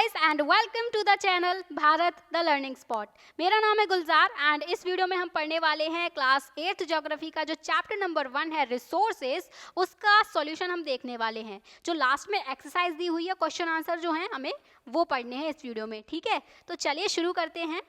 Guys and welcome to the channel Bharat the learning spot. मेरा नाम है गुलजार एंड इस वीडियो में हम पढ़ने वाले हैं क्लास 8th ज्योग्राफी का जो चैप्टर नंबर 1 है रिसोर्सेज, उसका सॉल्यूशन हम देखने वाले हैं। जो लास्ट में एक्सरसाइज दी हुई है, क्वेश्चन आंसर जो हैं हमें वो पढ़ने हैं इस वीडियो में, ठीक है। तो चलिए शुरू करते हैं।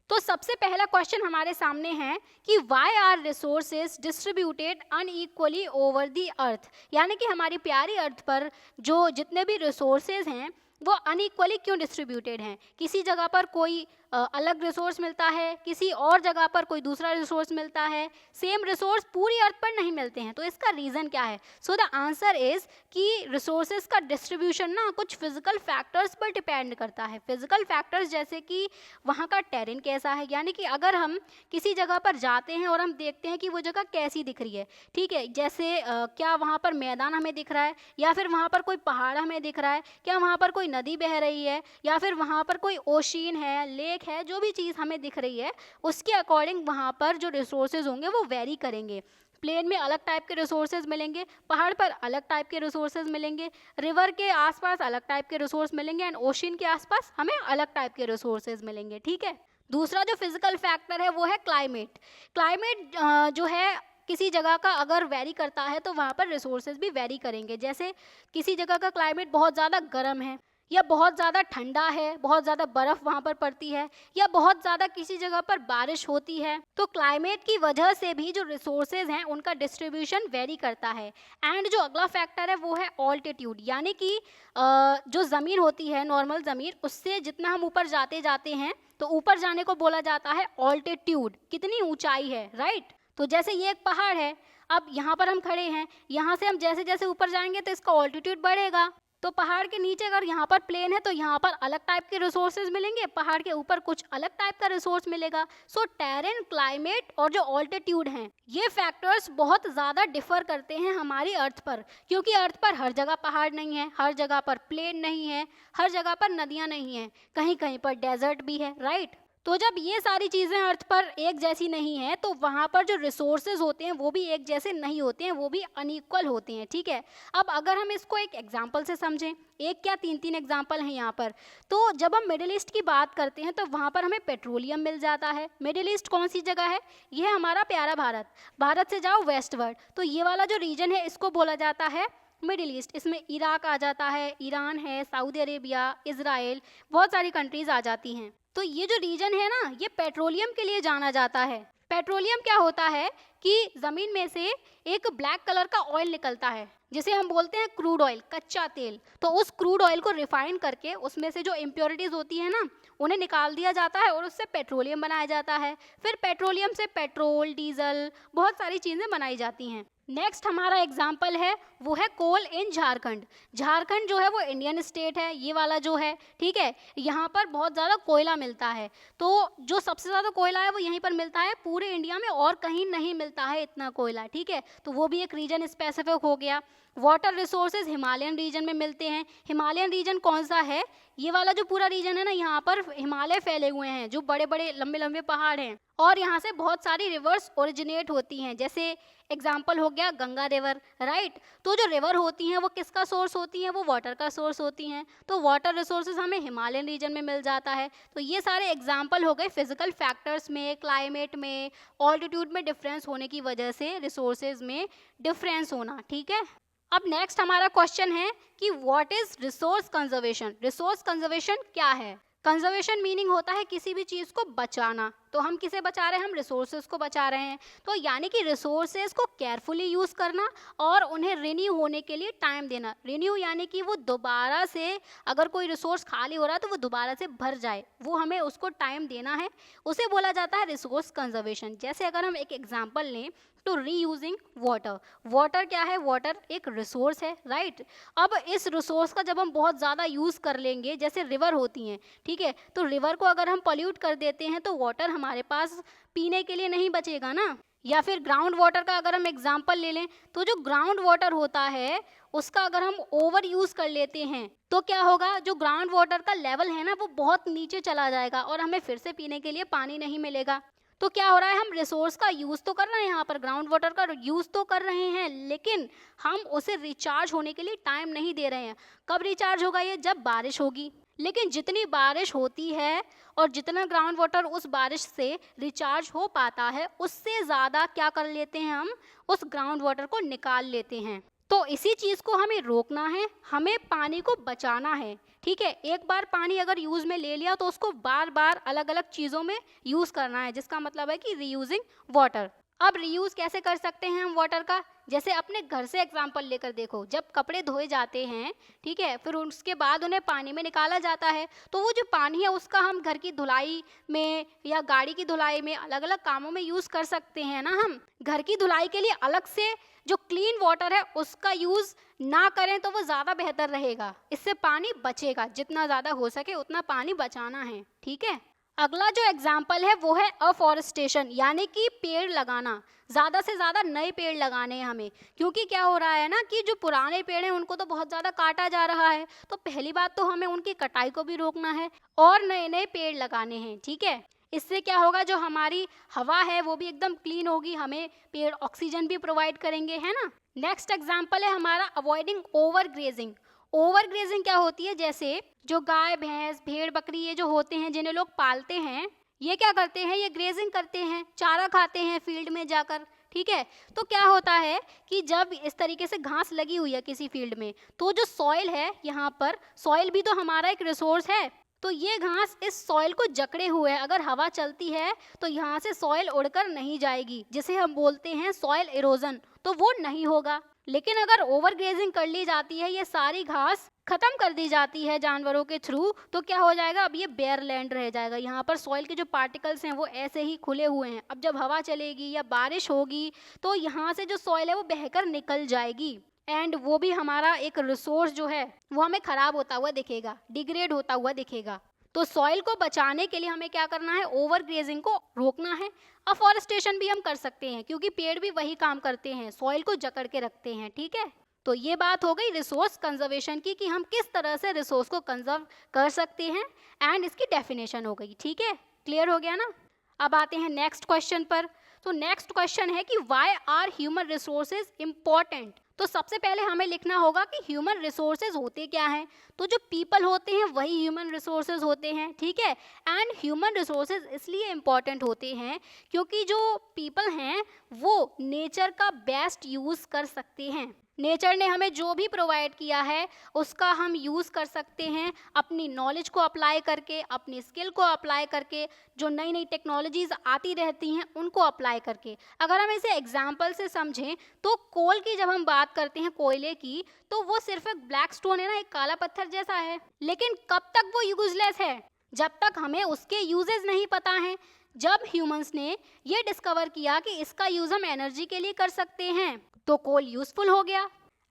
तो सबसे पहला क्वेश्चन हमारे सामने है कि why are resources distributed unequally over the earth, यानी कि हमारी प्यारी अर्थ पर जो जितने भी रिसोर्सेज हैं वो अनइक्वली क्यों डिस्ट्रीब्यूटेड हैं। किसी जगह पर कोई अलग रिसोर्स मिलता है, किसी और जगह पर कोई दूसरा रिसोर्स मिलता है, सेम रिसोर्स पूरी अर्थ पर नहीं मिलते हैं। तो इसका रीज़न क्या है? सो द आंसर इज़ कि रिसोर्सेज का डिस्ट्रीब्यूशन ना कुछ फिजिकल फैक्टर्स पर डिपेंड करता है। फिजिकल फैक्टर्स जैसे कि वहाँ का टेरेन कैसा है, यानी कि अगर हम किसी जगह पर जाते हैं और हम देखते हैं कि वो जगह कैसी दिख रही है, ठीक है, जैसे क्या वहाँ पर मैदान हमें दिख रहा है, या फिर वहाँ पर कोई पहाड़ हमें दिख रहा है, क्या वहाँ पर कोई नदी बह रही है, या फिर वहाँ पर कोई ओशियन है, लेक है, जो भी चीज़ हमें दिख रही है उसके अकॉर्डिंग वहाँ पर जो रिसोर्सेज होंगे वो वेरी करेंगे। प्लेन में अलग टाइप के रिसोर्सेज मिलेंगे, पहाड़ पर अलग टाइप के रिसोर्सेज मिलेंगे, रिवर के आसपास अलग टाइप के रिसोर्स मिलेंगे एंड ओशियन के आसपास हमें अलग टाइप के रिसोर्सेज मिलेंगे, ठीक है। दूसरा जो फिजिकल फैक्टर है वो है क्लाइमेट। क्लाइमेट जो है किसी जगह का अगर वेरी करता है तो वहाँ पर रिसोर्सेज भी वेरी करेंगे। जैसे किसी जगह का क्लाइमेट बहुत ज़्यादा गर्म है, या बहुत ज़्यादा ठंडा है, बहुत ज़्यादा बर्फ़ वहाँ पर पड़ती है, या बहुत ज़्यादा किसी जगह पर बारिश होती है, तो क्लाइमेट की वजह से भी जो रिसोर्सेज हैं उनका डिस्ट्रीब्यूशन वेरी करता है। एंड जो अगला फैक्टर है वो है ऑल्टीट्यूड, यानी कि जो ज़मीन होती है, नॉर्मल ज़मीन, उससे जितना हम ऊपर जाते जाते हैं तो ऊपर जाने को बोला जाता है ऑल्टीट्यूड, कितनी ऊंचाई है, राइट। तो जैसे ये एक पहाड़ है, अब यहाँ पर हम खड़े हैं, यहाँ से हम जैसे जैसे ऊपर जाएंगे तो इसका ऑल्टीट्यूड बढ़ेगा। तो पहाड़ के नीचे अगर यहाँ पर प्लेन है तो यहाँ पर अलग टाइप के रिसोर्सेज मिलेंगे, पहाड़ के ऊपर कुछ अलग टाइप का रिसोर्स मिलेगा। सो टेरेन, क्लाइमेट और जो ऑल्टीट्यूड हैं, ये फैक्टर्स बहुत ज़्यादा डिफर करते हैं हमारी अर्थ पर, क्योंकि अर्थ पर हर जगह पहाड़ नहीं है, हर जगह पर प्लेन नहीं है, हर जगह पर नदियाँ नहीं हैं, कहीं कहीं पर डेजर्ट भी है, राइट। तो जब ये सारी चीज़ें अर्थ पर एक जैसी नहीं है तो वहाँ पर जो रिसोर्सेज होते हैं वो भी एक जैसे नहीं होते हैं, वो भी अनइक्वल होते हैं, ठीक है। अब अगर हम इसको एक एग्जांपल से समझें, एक क्या तीन एग्जांपल हैं यहाँ पर। तो जब हम मिडिल ईस्ट की बात करते हैं तो वहाँ पर हमें पेट्रोलियम मिल जाता है। मिडिल ईस्ट कौन सी जगह है? ये है हमारा प्यारा भारत। भारत से जाओ वेस्टवर्ड, तो ये वाला जो रीजन है इसको बोला जाता है मिडिल ईस्ट। इसमें इराक आ जाता है, ईरान है, सऊदी अरेबिया, इजराइल, बहुत सारी कंट्रीज आ जाती हैं। तो ये जो रीजन है ना, ये पेट्रोलियम के लिए जाना जाता है। पेट्रोलियम क्या होता है कि ज़मीन में से एक ब्लैक कलर का ऑयल निकलता है, जिसे हम बोलते हैं क्रूड ऑयल, कच्चा तेल। तो उस क्रूड ऑयल को रिफाइन करके उसमें से जो इम्प्योरिटीज़ होती है ना, उन्हें निकाल दिया जाता है और उससे पेट्रोलियम बनाया जाता है। फिर पेट्रोलियम से पेट्रोल, डीजल, बहुत सारी चीज़ें बनाई जाती हैं। नेक्स्ट हमारा एग्जाम्पल है वो है कोल इन झारखंड। झारखंड जो है वो इंडियन स्टेट है, ये वाला जो है, ठीक है। यहाँ पर बहुत ज़्यादा कोयला मिलता है, तो जो सबसे ज़्यादा कोयला है वो यहीं पर मिलता है, पूरे इंडिया में और कहीं नहीं मिलता है इतना कोयला, ठीक है। तो वो भी एक रीजन स्पेसिफिक हो गया। वाटर रिसोर्सेज हिमालयन रीजन में मिलते हैं। हिमालयन रीजन कौन सा है? ये वाला जो पूरा रीजन है ना, यहाँ पर हिमालय फैले हुए हैं, जो बड़े बड़े लंबे लंबे पहाड़ हैं, और यहाँ से बहुत सारी रिवर्स ओरिजिनेट होती हैं। जैसे एग्जाम्पल हो गया गंगा रिवर, राइट। तो जो रिवर होती हैं वो किसका सोर्स होती हैं? वो वाटर का सोर्स होती हैं। तो वाटर रिसोर्सेज हमें हिमालयन रीजन में मिल जाता है। तो ये सारे एग्जाम्पल हो गए फिजिकल फैक्टर्स में, क्लाइमेट में, ऑल्टीट्यूड में डिफरेंस होने की वजह से रिसोर्सेज में डिफरेंस होना, ठीक है। अब नेक्स्ट हमारा क्वेश्चन है कि what is resource conservation. Resource conservation क्या है? कंजर्वेशन मीनिंग होता है किसी भी चीज़ को बचाना। तो हम किसे बचा रहे हैं? हम रिसोर्सेज को बचा रहे हैं। तो यानी कि रिसोर्सेज को केयरफुली यूज़ करना और उन्हें रिन्यू होने के लिए टाइम देना। रिन्यू यानी कि वो दोबारा से, अगर कोई रिसोर्स खाली हो रहा है तो वो दोबारा से भर जाए, वो हमें उसको टाइम देना है, उसे बोला जाता है रिसोर्स कंजर्वेशन। जैसे अगर हम एक एग्जांपल लें तो रीयूजिंग वाटर। वाटर क्या है? वाटर एक रिसोर्स है, राइट। अब इस रिसोर्स का जब हम बहुत ज़्यादा यूज़ कर लेंगे, जैसे रिवर होती हैं, ठीक है, तो रिवर को अगर हम पॉल्यूट कर देते हैं तो वाटर हमारे पास पीने के लिए नहीं बचेगा ना। या फिर ग्राउंड वाटर का अगर हम एग्जांपल ले लें, तो जो ग्राउंड वाटर होता है उसका अगर हम ओवर यूज़ कर लेते हैं तो क्या होगा? जो ग्राउंड वाटर का लेवल है ना वो बहुत नीचे चला जाएगा और हमें फिर से पीने के लिए पानी नहीं मिलेगा। तो क्या हो रहा है? हम रिसोर्स का यूज़ तो कर रहे हैं, यहाँ पर ग्राउंड वाटर का यूज़ तो कर रहे हैं, लेकिन हम उसे रिचार्ज होने के लिए टाइम नहीं दे रहे हैं। कब रिचार्ज होगा ये? जब बारिश होगी, लेकिन जितनी बारिश होती है और जितना ग्राउंड वाटर उस बारिश से रिचार्ज हो पाता है, उससे ज़्यादा क्या कर लेते हैं, हम उस ग्राउंड वाटर को निकाल लेते हैं। तो इसी चीज़ को हमें रोकना है, हमें पानी को बचाना है। ठीक है, एक बार पानी अगर यूज़ में ले लिया तो उसको बार बार अलग अलग चीज़ों में यूज़ करना है, जिसका मतलब है कि रीयूजिंग वाटर। अब रीयूज़ कैसे कर सकते हैं हम वाटर का? जैसे अपने घर से एग्जांपल लेकर देखो, जब कपड़े धोए जाते हैं, ठीक है, फिर उसके बाद उन्हें पानी में निकाला जाता है, तो वो जो पानी है उसका हम घर की धुलाई में या गाड़ी की धुलाई में अलग अलग कामों में यूज़ कर सकते हैं ना। हम घर की धुलाई के लिए अलग से जो क्लीन वाटर है उसका यूज़ ना करें तो वो ज़्यादा बेहतर रहेगा, इससे पानी बचेगा। जितना ज़्यादा हो सके उतना पानी बचाना है। ठीक है, अगला जो एग्जाम्पल है वो है अफॉरेस्टेशन, यानी कि पेड़ लगाना। ज़्यादा से ज़्यादा नए पेड़ लगाने हैं हमें, क्योंकि क्या हो रहा है ना कि जो पुराने पेड़ हैं उनको तो बहुत ज़्यादा काटा जा रहा है। तो पहली बात तो हमें उनकी कटाई को भी रोकना है और नए नए पेड़ लगाने हैं। ठीक है, इससे क्या होगा, जो हमारी हवा है वो भी एकदम क्लीन होगी, हमें पेड़ ऑक्सीजन भी प्रोवाइड करेंगे, है ना। नेक्स्ट एग्जाम्पल है हमारा avoiding over grazing. Over grazing क्या होती है, जैसे जो गाय भैंस भेड़ बकरी ये जो होते हैं जिन्हें लोग पालते हैं, ये क्या करते हैं, ये ग्रेजिंग करते हैं, चारा खाते हैं फील्ड में जाकर। ठीक है, तो क्या होता है कि जब इस तरीके से घास लगी हुई है किसी फील्ड में, तो जो सॉइल है, यहाँ पर सॉइल भी तो हमारा एक रिसोर्स है, तो ये घास इस सॉइल को जकड़े हुए है। अगर हवा चलती है तो यहाँ से सॉइल उड़कर नहीं जाएगी, जिसे हम बोलते हैं सॉइल इरोजन, तो वो नहीं होगा। लेकिन अगर ओवर ग्रेजिंग कर ली जाती है, ये सारी घास खत्म कर दी जाती है जानवरों के थ्रू, तो क्या हो जाएगा, अब ये बेयर लैंड रह जाएगा। यहाँ पर सॉइल के जो पार्टिकल्स हैं वो ऐसे ही खुले हुए हैं। अब जब हवा चलेगी या बारिश होगी तो यहाँ से जो सॉइल है वो बहकर निकल जाएगी, एंड वो भी हमारा एक रिसोर्स जो है वो हमें खराब होता हुआ दिखेगा, डिग्रेड होता हुआ दिखेगा। तो सॉइल को बचाने के लिए हमें क्या करना है, ओवर ग्रेजिंग को रोकना है। अफॉरेस्टेशन भी हम कर सकते हैं, क्योंकि पेड़ भी वही काम करते हैं, सॉइल को जकड़ के रखते हैं। ठीक है, तो ये बात हो गई रिसोर्स कंजर्वेशन की, कि हम किस तरह से रिसोर्स को कंजर्व कर सकते हैं, एंड इसकी डेफिनेशन हो गई। ठीक है, क्लियर हो गया ना। अब आते हैं नेक्स्ट क्वेश्चन पर। तो नेक्स्ट क्वेश्चन है कि why are human resources important. तो सबसे पहले हमें लिखना होगा कि ह्यूमन रिसोर्सेज होते क्या हैं। तो जो पीपल होते हैं वही ह्यूमन रिसोर्सेज होते हैं। ठीक है, एंड ह्यूमन रिसोर्सेज इसलिए इम्पॉर्टेंट होते हैं क्योंकि जो पीपल हैं वो नेचर का बेस्ट यूज़ कर सकते हैं। नेचर ने हमें जो भी प्रोवाइड किया है उसका हम यूज़ कर सकते हैं, अपनी नॉलेज को अप्लाई करके, अपनी स्किल को अप्लाई करके, जो नई नई टेक्नोलॉजीज़ आती रहती हैं उनको अप्लाई करके। अगर हम इसे एग्जाम्पल से समझें तो कोल की जब हम बात करते हैं, कोयले की, तो वो सिर्फ एक ब्लैक स्टोन है ना, एक काला पत्थर जैसा है, लेकिन कब तक वो यूजलेस है, जब तक हमें उसके यूजेस नहीं पता हैं। जब ह्यूमंस ने ये डिस्कवर किया कि इसका यूज़ हम एनर्जी के लिए कर सकते हैं, तो कोल यूजफुल हो गया।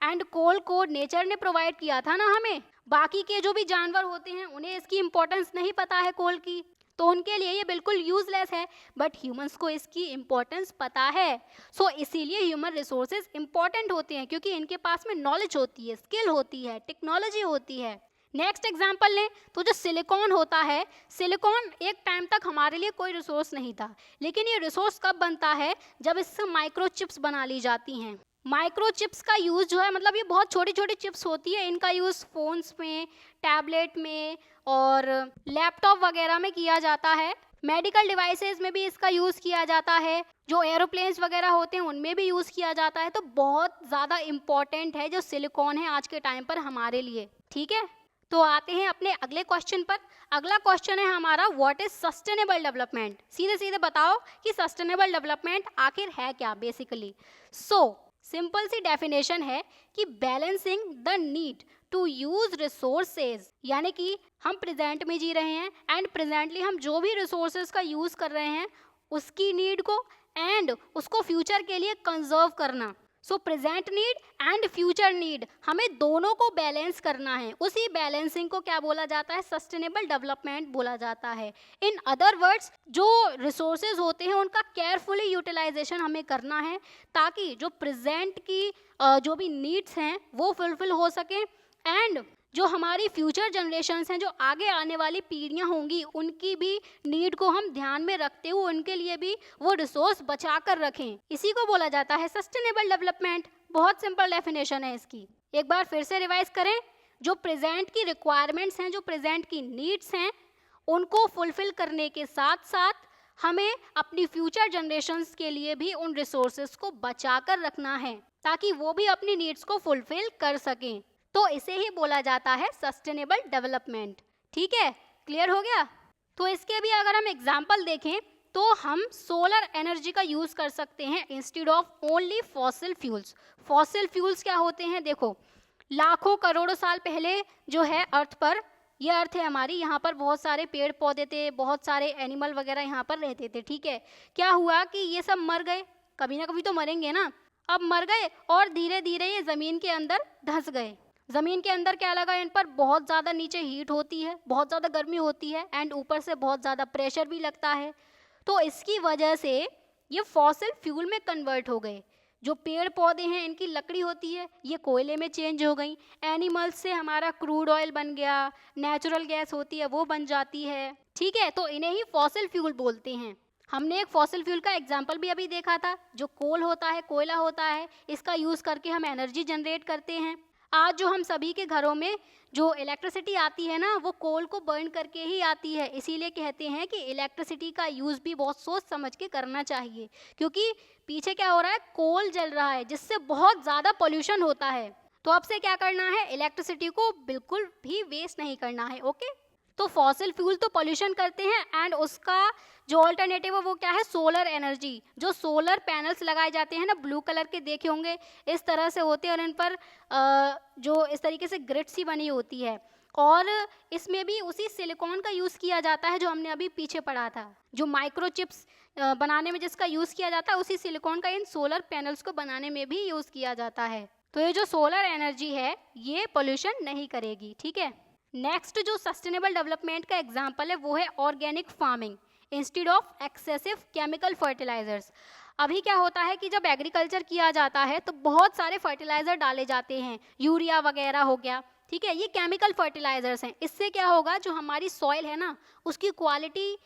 एंड कोल को नेचर ने प्रोवाइड किया था ना हमें। बाकी के जो भी जानवर होते हैं उन्हें इसकी इम्पोर्टेंस नहीं पता है कोल की, तो उनके लिए ये बिल्कुल यूजलेस है, बट ह्यूमंस को इसकी इम्पोर्टेंस पता है। सो इसीलिए ह्यूमन रिसोर्सेज इम्पोर्टेंट होते हैं, क्योंकि इनके पास में नॉलेज होती है, स्किल होती है, टेक्नोलॉजी होती है। नेक्स्ट एग्जाम्पल लें तो जो सिलिकॉन होता है, सिलिकॉन एक टाइम तक हमारे लिए कोई रिसोर्स नहीं था, लेकिन ये रिसोर्स कब बनता है, जब इससे माइक्रोचिप्स बना ली जाती हैं। माइक्रोचिप्स का यूज़ जो है, मतलब ये बहुत छोटी छोटी चिप्स होती है, इनका यूज़ फ़ोन्स में, टैबलेट में और लैपटॉप वगैरह में किया जाता है। मेडिकल डिवाइसेस में भी इसका यूज़ किया जाता है, जो एरोप्लेन्स वगैरह होते हैं उनमें भी यूज़ किया जाता है। तो बहुत ज़्यादा इम्पॉर्टेंट है जो सिलिकॉन है आज के टाइम पर हमारे लिए। ठीक है, तो आते हैं अपने अगले क्वेश्चन पर। अगला क्वेश्चन है हमारा, व्हाट इज सस्टेनेबल डेवलपमेंट। सीधे सीधे बताओ कि सस्टेनेबल डेवलपमेंट आखिर है क्या बेसिकली। सिंपल सी डेफिनेशन है कि balancing the need to use resources, यानी कि हम प्रेजेंट में जी रहे हैं एंड प्रेजेंटली हम जो भी रिसोर्सेज का यूज कर रहे हैं उसकी नीड को एंड उसको फ्यूचर के लिए कंजर्व करना। सो present need and future need, हमें दोनों को बैलेंस करना है। उसी बैलेंसिंग को क्या बोला जाता है, सस्टेनेबल डेवलपमेंट बोला जाता है। इन अदर वर्ड्स, जो रिसोर्सेज होते हैं उनका केयरफुली यूटिलाइजेशन हमें करना है, ताकि जो प्रेजेंट की जो भी नीड्स हैं वो फुलफिल हो सके, एंड जो हमारी फ्यूचर जनरेशन्स हैं, जो आगे आने वाली पीढ़ियां होंगी, उनकी भी नीड को हम ध्यान में रखते हुए उनके लिए भी वो रिसोर्स बचा कर रखें। इसी को बोला जाता है सस्टेनेबल डेवलपमेंट। बहुत सिंपल डेफिनेशन है इसकी, एक बार फिर से रिवाइज करें। जो प्रेजेंट की रिक्वायरमेंट्स हैं, जो प्रेजेंट की नीड्स हैं, उनको फुलफिल करने के साथ साथ हमें अपनी फ्यूचर जनरेशन्स के लिए भी उन रिसोर्सेज को बचा कर रखना है ताकि वो भी अपनी नीड्स को फुलफिल कर सकें। तो इसे ही बोला जाता है सस्टेनेबल डेवलपमेंट। ठीक है, क्लियर हो गया? तो इसके भी अगर हम एग्जाम्पल देखें तो हम सोलर एनर्जी का यूज़ कर सकते हैं instead of only fossil fuels. Fossil fuels क्या होते हैं? देखो, लाखों करोड़ों साल पहले जो है अर्थ पर, ये अर्थ है हमारी, यहाँ पर बहुत सारे पेड़ पौधे थे, बहुत सारे एनिमल वगैरह यहाँ पर रहते थे। ठीक है, क्या हुआ कि ये सब मर गए, कभी ना कभी तो मरेंगे ना। अब मर गए और धीरे धीरे ये ज़मीन के अंदर धंस गए। ज़मीन के अंदर क्या लगा, इन पर बहुत ज़्यादा नीचे हीट होती है, बहुत ज़्यादा गर्मी होती है एंड ऊपर से बहुत ज़्यादा प्रेशर भी लगता है। तो इसकी वजह से ये फॉसिल फ्यूल में कन्वर्ट हो गए। जो पेड़ पौधे हैं, इनकी लकड़ी होती है, ये कोयले में चेंज हो गई। एनिमल्स से हमारा क्रूड ऑयल बन गया, नेचुरल गैस होती है वो बन जाती है। ठीक है, तो इन्हें ही फॉसिल फ्यूल बोलते हैं। हमने एक फॉसिल फ्यूल का एग्जाम्पल भी अभी देखा था, जो कोल होता है, कोयला होता है, इसका यूज़ करके हम एनर्जी जनरेट करते हैं। आज जो हम सभी के घरों में जो इलेक्ट्रिसिटी आती है ना, वो कोल को बर्न करके ही आती है। इसीलिए कहते हैं कि इलेक्ट्रिसिटी का यूज़ भी बहुत सोच समझ के करना चाहिए, क्योंकि पीछे क्या हो रहा है, कोल जल रहा है जिससे बहुत ज़्यादा पोल्यूशन होता है। तो अब से क्या करना है, इलेक्ट्रिसिटी को बिल्कुल भी वेस्ट नहीं करना है। ओके, तो फॉसिल फ्यूल तो पोल्यूशन करते हैं एंड उसका जो ऑल्टरनेटिव है वो क्या है, सोलर एनर्जी। जो सोलर पैनल्स लगाए जाते हैं ना, ब्लू कलर के देखे होंगे, इस तरह से होते हैं और इन पर जो इस तरीके से ग्रिड सी बनी होती है, और इसमें भी उसी सिलिकॉन का यूज़ किया जाता है जो हमने अभी पीछे पढ़ा था। जो माइक्रोचिप्स बनाने में जिसका यूज़ किया जाता है, उसी सिलिकॉन का इन सोलर पैनल्स को बनाने में भी यूज़ किया जाता है। तो ये जो सोलर एनर्जी है ये पोल्यूशन नहीं करेगी। ठीक है, नेक्स्ट जो सस्टेनेबल डेवलपमेंट का एग्जाम्पल है वो है organic farming instead of excessive chemical fertilisers. अभी क्या होता है कि जब एग्रीकल्चर किया जाता है तो बहुत सारे फर्टिलाइजर डाले जाते हैं, यूरिया वगैरह हो गया। ठीक है, ये केमिकल फर्टिलाइजर्स हैं। इससे क्या होगा, जो हमारी सॉइल है ना, उसकी क्वालिटी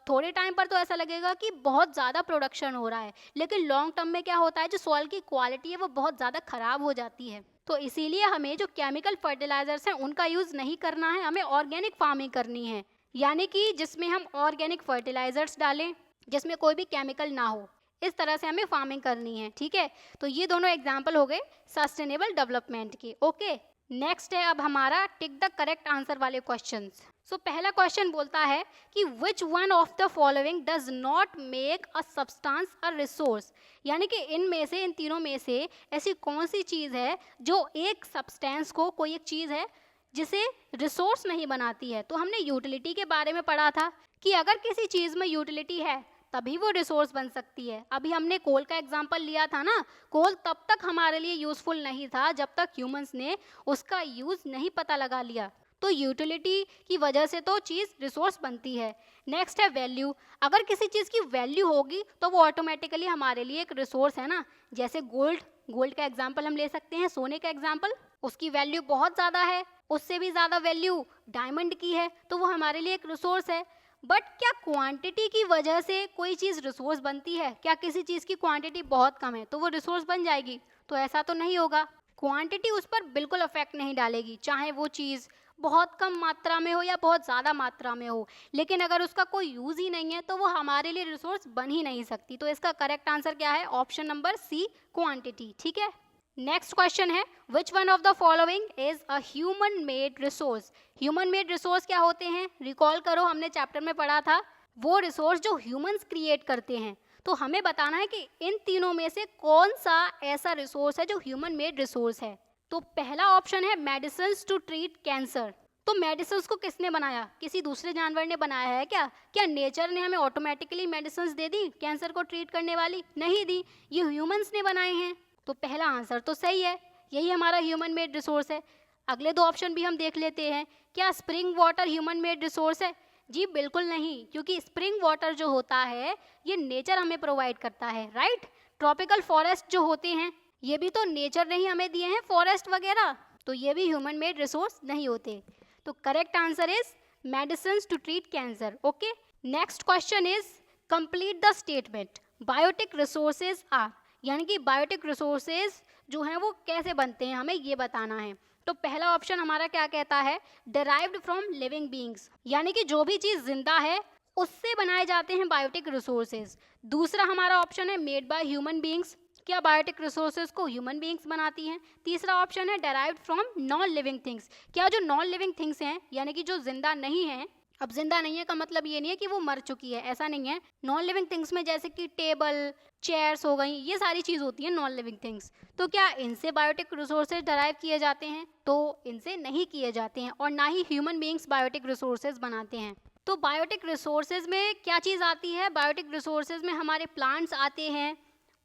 थोड़े टाइम पर तो ऐसा लगेगा कि बहुत ज़्यादा प्रोडक्शन हो रहा है, लेकिन लॉन्ग टर्म में क्या होता है, जो सॉइल की क्वालिटी है वो बहुत ज़्यादा ख़राब हो जाती है। तो इसीलिए हमें जो केमिकल फर्टिलाइजर्स हैं उनका यूज़ नहीं करना है, हमें ऑर्गेनिक फार्मिंग करनी है, यानी कि जिसमें हम ऑर्गेनिक फर्टिलाइजर्स डालें, जिसमें कोई भी केमिकल ना हो। इस तरह से हमें फार्मिंग करनी है। ठीक है, तो ये दोनों एग्जाम्पल हो गए सस्टेनेबल डेवलपमेंट के। ओके, नेक्स्ट है अब हमारा टिक द करेक्ट आंसर वाले क्वेश्चंस। सो पहला क्वेश्चन बोलता है कि विच one of the following does not make a substance a resource, यानी कि इनमें से, इन तीनों में से ऐसी कौन सी चीज़ है जो एक सब्सटेंस को, कोई एक चीज़ है जिसे रिसोर्स नहीं बनाती है। तो हमने यूटिलिटी के बारे में पढ़ा था कि अगर किसी चीज़ में यूटिलिटी है तभी वो रिसोर्स बन सकती है। अभी हमने कोल का एग्जाम्पल लिया था ना, कोल तब तक हमारे लिए यूज़फुल नहीं था जब तक ह्यूमंस ने उसका यूज़ नहीं पता लगा लिया। तो यूटिलिटी की वजह से तो चीज़ रिसोर्स बनती है। नेक्स्ट है वैल्यू। अगर किसी चीज़ की वैल्यू होगी तो वो ऑटोमेटिकली हमारे लिए एक रिसोर्स है ना। जैसे गोल्ड, गोल्ड का एग्जाम्पल हम ले सकते हैं, सोने का एग्जाम्पल, उसकी वैल्यू बहुत ज़्यादा है, उससे भी ज़्यादा वैल्यू डायमंड की है, तो वो हमारे लिए एक रिसोर्स है। बट क्या क्वांटिटी की वजह से कोई चीज़ रिसोर्स बनती है? क्या किसी चीज़ की क्वांटिटी बहुत कम है तो वो रिसोर्स बन जाएगी? तो ऐसा तो नहीं होगा। क्वांटिटी उस पर बिल्कुल अफेक्ट नहीं डालेगी, चाहे वो चीज़ बहुत कम मात्रा में हो या बहुत ज़्यादा मात्रा में हो। लेकिन अगर उसका कोई यूज़ ही नहीं है तो वो हमारे लिए रिसोर्स बन ही नहीं सकती। तो इसका करेक्ट आंसर क्या है? Option number C, quantity. ठीक है, नेक्स्ट क्वेश्चन है which one of the following is a human made resource. Human made resource क्या होते हैं? रिकॉल करो, हमने चैप्टर में पढ़ा था, वो रिसोर्स जो ह्यूमंस क्रिएट करते हैं। तो हमें बताना है कि इन तीनों में से कौन सा ऐसा रिसोर्स है जो ह्यूमन मेड रिसोर्स है। तो पहला ऑप्शन है मेडिसिन टू ट्रीट कैंसर। तो मेडिसिन को किसने बनाया? किसी दूसरे जानवर ने बनाया है क्या? क्या नेचर ने हमें ऑटोमेटिकली मेडिसिन दे दी कैंसर को ट्रीट करने वाली? नहीं दी, ये ह्यूमंस ने बनाए हैं। तो पहला आंसर तो सही है, यही हमारा ह्यूमन मेड रिसोर्स है। अगले दो ऑप्शन भी हम देख लेते हैं। क्या spring water human made resource है? जी बिल्कुल नहीं, क्योंकि स्प्रिंग वाटर जो होता है ये नेचर हमें प्रोवाइड करता है, राइट। ट्रॉपिकल फॉरेस्ट जो होते हैं ये भी तो नेचर ने ही हमें दिए हैं, फॉरेस्ट वगैरह, तो ये भी ह्यूमन मेड रिसोर्स नहीं होते। तो correct answer is medicine to treat cancer. Okay, next question is complete the statement. Biotic resources are, यानी कि बायोटिक रिसोर्सेज जो हैं वो कैसे बनते हैं, हमें ये बताना है। तो पहला ऑप्शन हमारा क्या कहता है, डिराइव्ड फ्रॉम लिविंग बीइंग्स, यानी कि जो भी चीज जिंदा है उससे बनाए जाते हैं बायोटिक रिसोर्सेज। दूसरा हमारा ऑप्शन है मेड बाय ह्यूमन बीइंग्स, क्या बायोटिक रिसोर्सेज को ह्यूमन बीइंग्स बनाती हैं। तीसरा ऑप्शन है derived from non living things, क्या जो नॉन लिविंग थिंग्स हैं यानी कि जो जिंदा नहीं है, अब जिंदा नहीं है का मतलब ये नहीं है कि वो मर चुकी है, ऐसा नहीं है। नॉन लिविंग थिंग्स में जैसे कि टेबल, चेयर्स हो गई, ये सारी चीज होती है नॉन लिविंग थिंग्स। तो क्या इनसे बायोटिक रिसोर्सेज डराइव किए जाते हैं, तो इनसे नहीं किए जाते हैं, और ना ही ह्यूमन बीइंग्स बायोटिक रिसोर्सेज बनाते हैं। तो बायोटिक रिसोर्सेज में क्या चीज़ आती है, बायोटिक रिसोर्सेज में हमारे प्लांट्स आते हैं,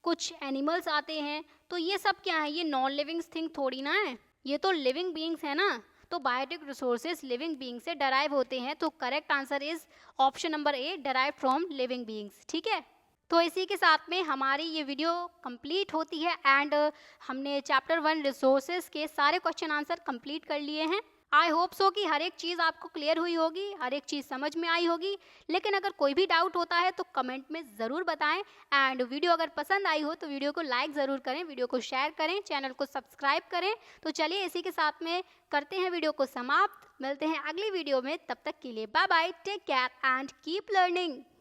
कुछ एनिमल्स आते हैं। तो ये सब क्या है, ये नॉन लिविंग थिंग थोड़ी ना है, ये तो लिविंग बीइंग्स है ना। तो बायोटिक रिसोर्सेज लिविंग बीइंग से डराइव होते हैं। तो correct answer is option number A, derive from living beings. ठीक है, तो इसी के साथ में हमारी ये वीडियो कंप्लीट होती है एंड हमने चैप्टर 1 रिसोर्सेज के सारे क्वेश्चन आंसर कंप्लीट कर लिए हैं। आई होप सो कि हर एक चीज़ आपको क्लियर हुई होगी, हर एक चीज़ समझ में आई होगी। लेकिन अगर कोई भी डाउट होता है तो कमेंट में ज़रूर बताएं, एंड वीडियो अगर पसंद आई हो तो वीडियो को लाइक ज़रूर करें, वीडियो को शेयर करें, चैनल को सब्सक्राइब करें। तो चलिए इसी के साथ में करते हैं वीडियो को समाप्त, मिलते हैं अगली वीडियो में, तब तक के लिए bye bye, take care and keep learning.